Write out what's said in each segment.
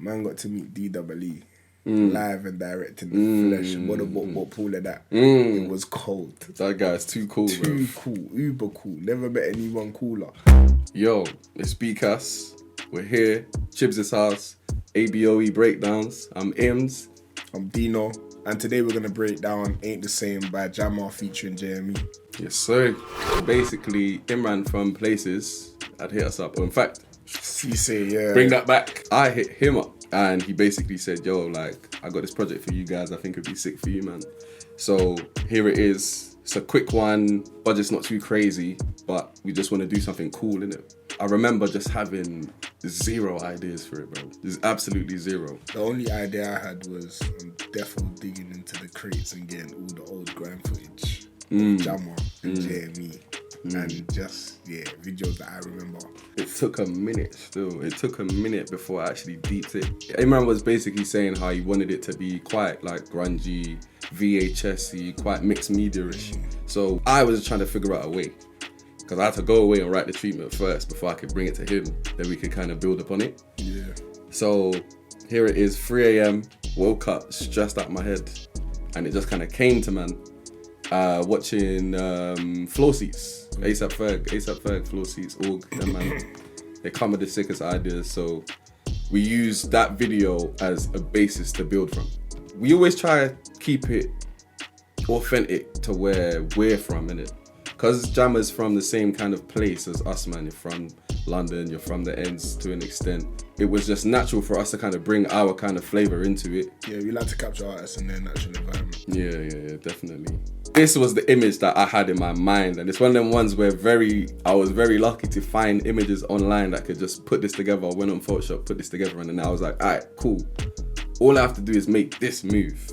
Man got to meet DWE live and direct in the flesh. What pool of that? It was cold. That guy's too cool, bro. Too cool, uber cool. Never met anyone cooler. Yo, it's BkAs. We're here. Chibs' house. ABOE breakdowns. I'm Ims. I'm Dino. And today we're going to break down Ain't the Same by Jammer featuring JME. Yes, sir. Basically, Imran from Places had hit us up. Or in fact, you say, yeah. Bring that back. I hit him up and he basically said, yo, like, I got this project for you guys. I think it'd be sick for you, man. So here it is. It's a quick one. Budget's not too crazy, but we just want to do something cool, innit? I remember just having zero ideas for it, bro. There's absolutely zero. The only idea I had was defo digging into the crates and getting all the old grime footage of Jammer and JME. And just, videos that I remember. It took a minute still. It took a minute before I actually deeped it. Imran was basically saying how he wanted it to be quite like grungy, VHS-y, quite mixed media-ish. So I was trying to figure out a way. Because I had to go away and write the treatment first before I could bring it to him. Then we could kind of build upon it. Yeah. So here it is, 3 a.m. Woke up, stressed out my head. And it just kind of came to man. Watching Floor Seats. ASAP Ferg, Floor Seats, Org, them man. They come with the sickest ideas. So we use that video as a basis to build from. We always try to keep it authentic to where we're from, innit? Because Jammer's from the same kind of place as us, man. You're from London, you're from the ends to an extent. It was just natural for us to kind of bring our kind of flavour into it. Yeah, we like to capture artists in their natural environment. Yeah, definitely. This was the image that I had in my mind, and it's one of them ones where I was very lucky to find images online that could just put this together. I went on Photoshop, put this together, and then I was like, alright, cool. All I have to do is make this move.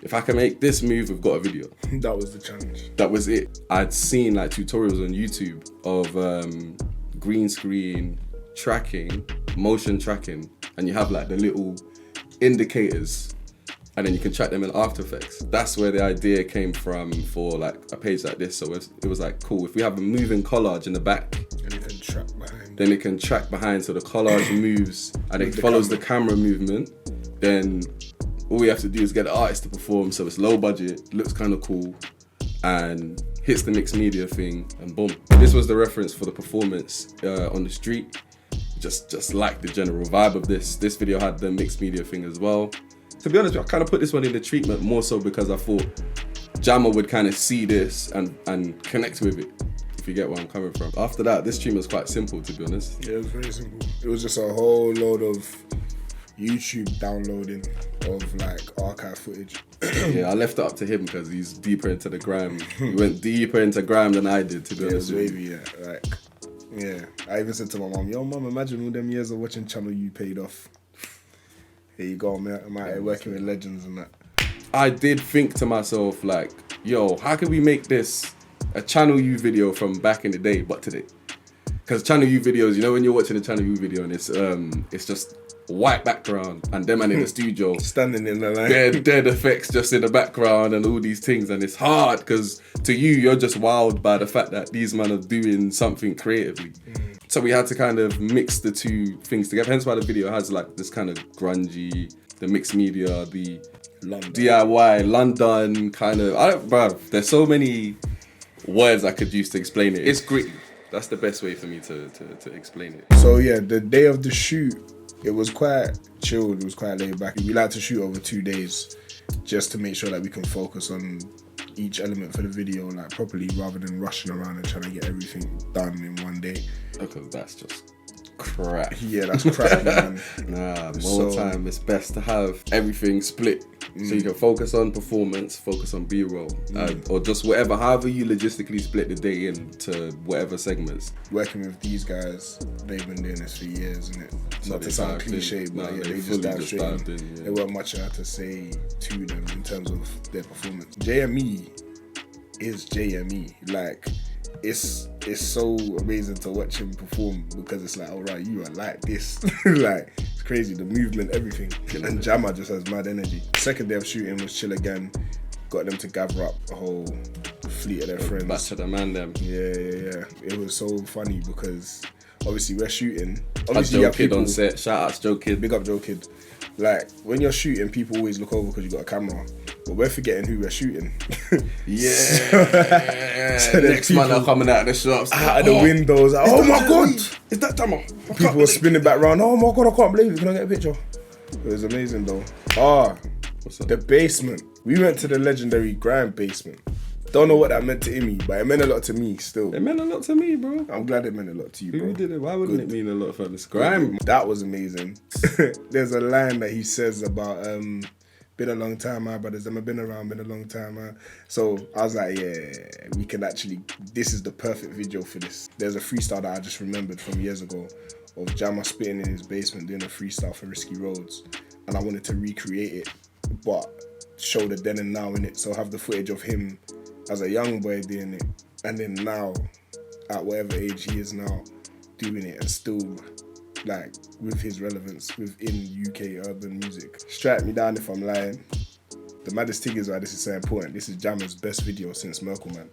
If I can make this move, we've got a video. That was the challenge. That was it. I'd seen like tutorials on YouTube of green screen tracking, motion tracking, and you have like the little indicators and then you can track them in After Effects. That's where the idea came from for like a page like this. So it was like, cool, if we have a moving collage in the back, and it can track behind. Then it can track behind, so the collage moves and it follows the camera movement. Then all we have to do is get the artist to perform, so it's low budget, looks kind of cool, and hits the mixed media thing, and boom. This was the reference for the performance on the street. Just like the general vibe of this. This video had the mixed media thing as well. To be honest, I kind of put this one in the treatment more so because I thought Jammer would kind of see this and connect with it, if you get where I'm coming from. After that, this treatment was quite simple, to be honest. Yeah, it was very simple. It was just a whole load of YouTube downloading of like archive footage. Yeah, I left it up to him because he's deeper into the grime. He went deeper into grime than I did, to be honest with you. Yeah. I even said to my mom, yo mom, imagine all them years of watching Channel U paid off. Here you go, man. I'm out here working with legends and that. I did think to myself, like, yo, how can we make this a Channel U video from back in the day, but today? Because Channel U videos, you know, when you're watching a Channel U video and it's just white background and them man in the studio standing in the line, dead effects just in the background and all these things, and it's hard because to you're just wowed by the fact that these men are doing something creatively. So we had to kind of mix the two things together, hence why the video has like this kind of grungy, the mixed media, the London. DIY London kind of, there's so many words I could use to explain it. It's gritty. That's the best way for me to explain it. So yeah, the day of the shoot, it was quite chilled, it was quite laid back. We like to shoot over 2 days just to make sure that we can focus on each element for the video like properly rather than rushing around and trying to get everything done in one day. Because that's just crap. Yeah, that's crap, man. Nah, more time, it's best to have everything split. So you can focus on performance, focus on B-roll, or just whatever, however you logistically split the day into whatever segments. Working with these guys, they've been doing this for years, isn't it? Not to sound cliche, but they just dived straight in. There weren't much I had to say to them in terms of their performance. JME is JME. Like, it's so amazing to watch him perform because it's like, alright, you are like this. Like, it's crazy, the movement, everything. And Jammer just has mad energy. Second day of shooting was chill again. Got them to gather up a whole fleet of their friends. Back to the man them. Yeah. It was so funny because obviously we're shooting. Had Obviously, Joe you have Kid people, on set. Shout out to Joe Kid. big up Joe Kid. Like, when you're shooting, people always look over because you got a camera. But we're forgetting who we're shooting. Yeah. So Next people, man are coming out of the shops. out of the windows. Like, oh my God. Is that Jammer? People were spinning back round. Oh my God, I can't believe it. Can I get a picture? It was amazing though. What's that? The basement. We went to the legendary Grime basement. Don't know what that meant to Imi, but it meant a lot to me still. It meant a lot to me, bro. I'm glad it meant a lot to you, bro. Who did it? Why wouldn't it mean a lot for this Grime? That was amazing. There's a line that he says about been a long time, my brothers. I've been around, been a long time. So I was like, yeah, we can actually. This is the perfect video for this. There's a freestyle that I just remembered from years ago of Jammer spitting in his basement doing a freestyle for Risky Roads, and I wanted to recreate it, but show the then and now in it. So have the footage of him as a young boy doing it, and then now, at whatever age he is now, doing it, and still, like, with his relevance within UK urban music. Strike me down if I'm lying. The maddest thing is why this is so important. This is Jammer's best video since Merkle Man.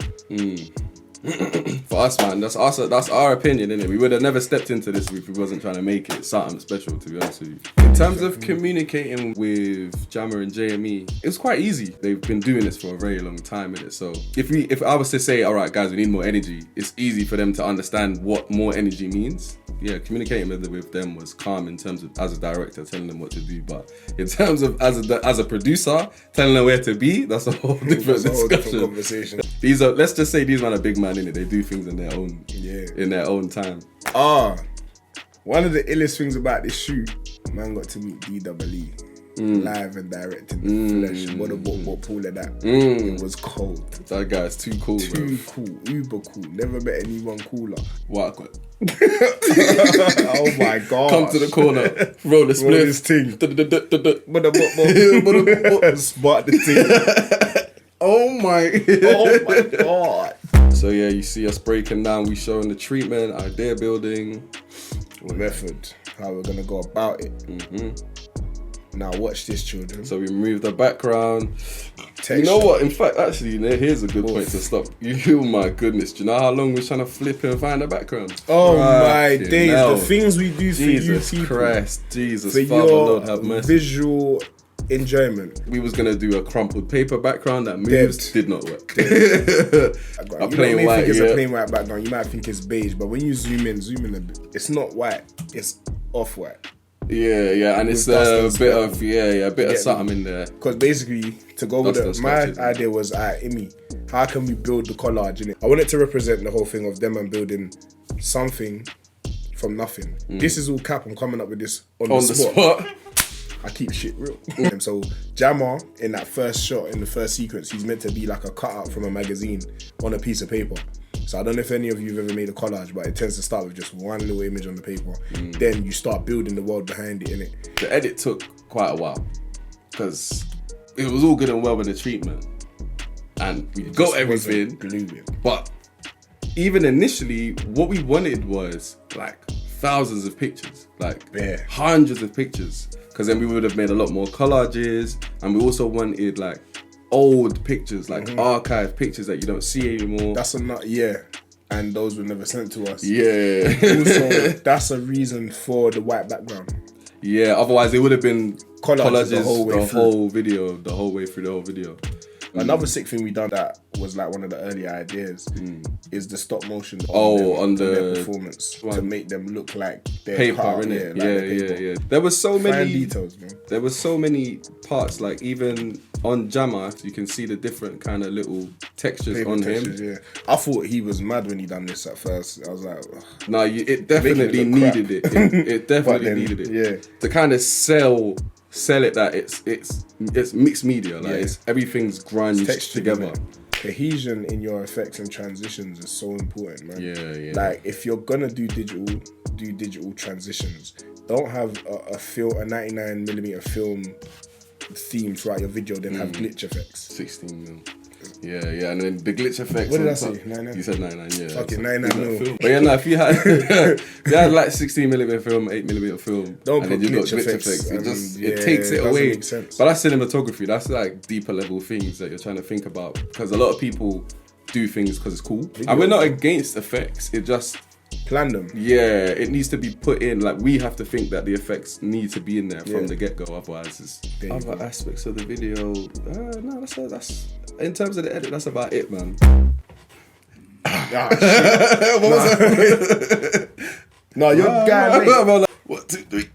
For us, man, that's our opinion, innit? We would have never stepped into this if we wasn't trying to make it something special, to be honest with you. In terms of communicating with Jammer and JME, it was quite easy. They've been doing this for a very long time, innit? So if I was to say, all right, guys, we need more energy, it's easy for them to understand what more energy means. Yeah, communicating with them was calm in terms of as a director telling them what to do, but in terms of as a producer telling them where to be, that's a whole different discussion. Conversation. These are, let's just say these men are big man in it. They do things in their own time. One of the illest things about this shoot, man got to meet BkAs live and direct in the flesh. What Paul of that? It was cold. That guy's too cool, Too cool, uber cool. Never met anyone cooler. What? Oh my God! Come to the corner, roll the split. Roll this thing. Spot the thing. Oh my God. So yeah, you see us breaking down. We showing the treatment, idea building, method, how we're gonna go about it. Now watch this, children. So we remove the background. Texture. You know what? In fact, actually, here's a good point to stop. Oh my goodness! Do you know how long we're trying to flip and find the background? Oh my days! No. The things we do for Jesus you people. Christ, Jesus, For Father, your Lord, have mercy. visual enjoyment. We was gonna do a crumpled paper background that moves. Did not work. A plain white. Think it's a plain white background. You might think it's beige, but when you zoom in a bit, it's not white. It's off-white. Yeah, and it's a bit of something in there. Because basically, to go with it, my idea was, Imi, how can we build the collage in it? I wanted to represent the whole thing of them and building something from nothing. This is all cap. I'm coming up with this on the spot. I keep shit real. So Jammer, in that first shot, in the first sequence, he's meant to be like a cutout from a magazine on a piece of paper. So I don't know if any of you have ever made a collage, but it tends to start with just one little image on the paper. Then you start building the world behind it, innit? The edit took quite a while because it was all good and well with the treatment, and we got everything. But even initially, what we wanted was like thousands of pictures, like hundreds of pictures, because then we would have made a lot more collages, and we also wanted like old pictures, like archive pictures that you don't see anymore. That's and those were never sent to us. Yeah. Also, that's a reason for the white background. Yeah, otherwise it would have been collages the whole way through the whole video. Another sick thing we done that was like one of the early ideas is the stop motion on their performance to make them look like their paper, innit? Yeah. There was so many details, man. There was so many parts, like even on Jammer, you can see the different kind of little textures on him. Yeah. I thought he was mad when he done this at first. I was like, ugh. No, it definitely needed it. It definitely needed it. Yeah. To kind of sell it that it's mixed media, like it's everything's grunged together. Cohesion in your effects and transitions is so important, man. Yeah. Like if you're gonna do digital transitions. Don't have a 99mm film theme throughout your video, then have glitch effects. 16mm. Yeah, and then the glitch effects. What did I say? 99? You said 99, yeah. Fuck it, 99mm. But yeah, no, if you had like 16mm film, 8mm film, don't and put then you got glitch effects. It takes it away. Make sense. But that's cinematography. That's like deeper level things that you're trying to think about, because a lot of people do things because it's cool, and we're not against effects. plan them. Yeah, it needs to be put in. Like, we have to think that the effects need to be in there from the get-go. Otherwise, it's other aspects of the video. No, that's in terms of the edit. That's about it, man. Ah, shit. What was that? No, you're guy, mate. 1, 2, 3.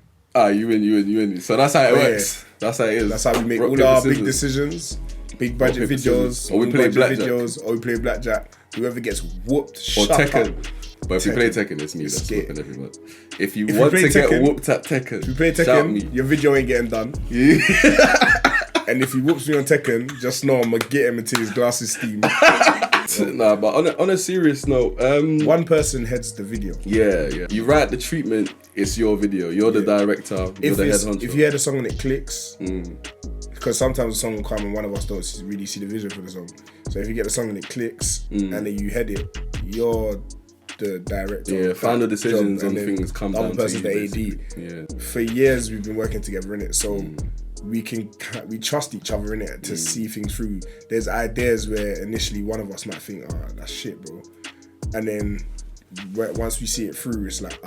You win. So that's how it works. That's how it is. That's how we make all our big decisions, big budget videos, or we play blackjack, or we play blackjack. Whoever gets whooped, or Tekken. Up. But if you play Tekken, it's me that's whooping everyone. If you if want to Tekken, get whooped at Tekken, if you play Tekken, your video ain't getting done. Yeah. And if he whoops me on Tekken, just know I'm gonna get him until his glasses steam. Nah, but on a serious note, one person heads the video. Yeah. You write the treatment, it's your video. You're the director, you're the head honcho. If you hear the song and it clicks, because sometimes the song will come and one of us don't really see the vision for the song. So if you get the song and it clicks and then you head it, you're the director. Yeah, final decisions on things come down to you. The other person's the AD. Yeah. For years we've been working together in it, so we trust each other in it to see things through. There's ideas where initially one of us might think, that's shit, bro. And then once we see it through, it's like,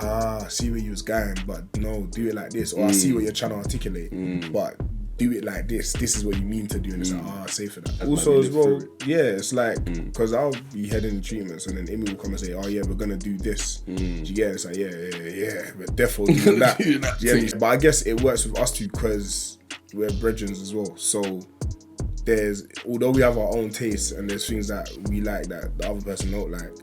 see where you was going, but no, do it like this. Or I see what you're trying to articulate, but do it like this. This is what you mean to do. And it's like, say for that. Also as well, it's like, because I'll be heading the treatments and then Amy will come and say, we're going to do this. Do you get it? It's like, yeah, but definitely doing that. But I guess it works with us two because we're brethren as well. So although we have our own tastes and there's things that we like that the other person don't like,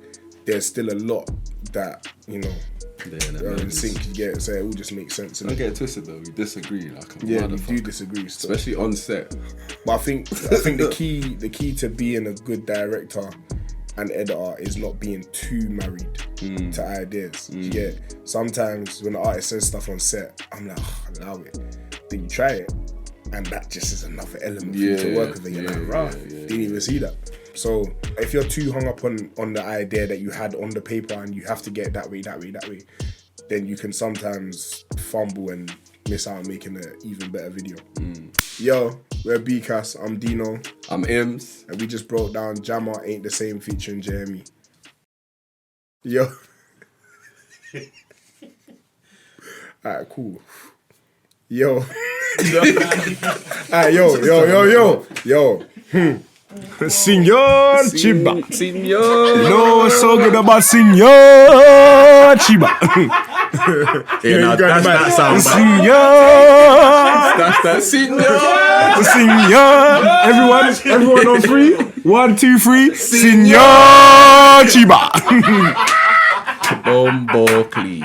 there's still a lot that, are in sync. You get it? So it all just makes sense. Don't get it twisted though. We disagree. We do disagree, especially on set. But I think the key to being a good director and editor is not being too married to ideas. You get it? Sometimes when the artist says stuff on set, I'm like, allow it. Then you try it, and that just is another element for you to work with. And you're like, didn't even see that. So if you're too hung up on the idea that you had on the paper and you have to get it that way, then you can sometimes fumble and miss out on making an even better video. Yo, we're BkAs. I'm Dino. I'm Ims. And we just broke down Jammer Ain't the Same featuring Jeremy. Yo. Alright, cool. Yo. Alright, yo. Senor Chiba. Senor. You know what's so good about Senor Chiba? That's that sound. Senor. That's that Senor. Everyone on 3. 1, 2, 3. Senor Chiba. Bombo clean.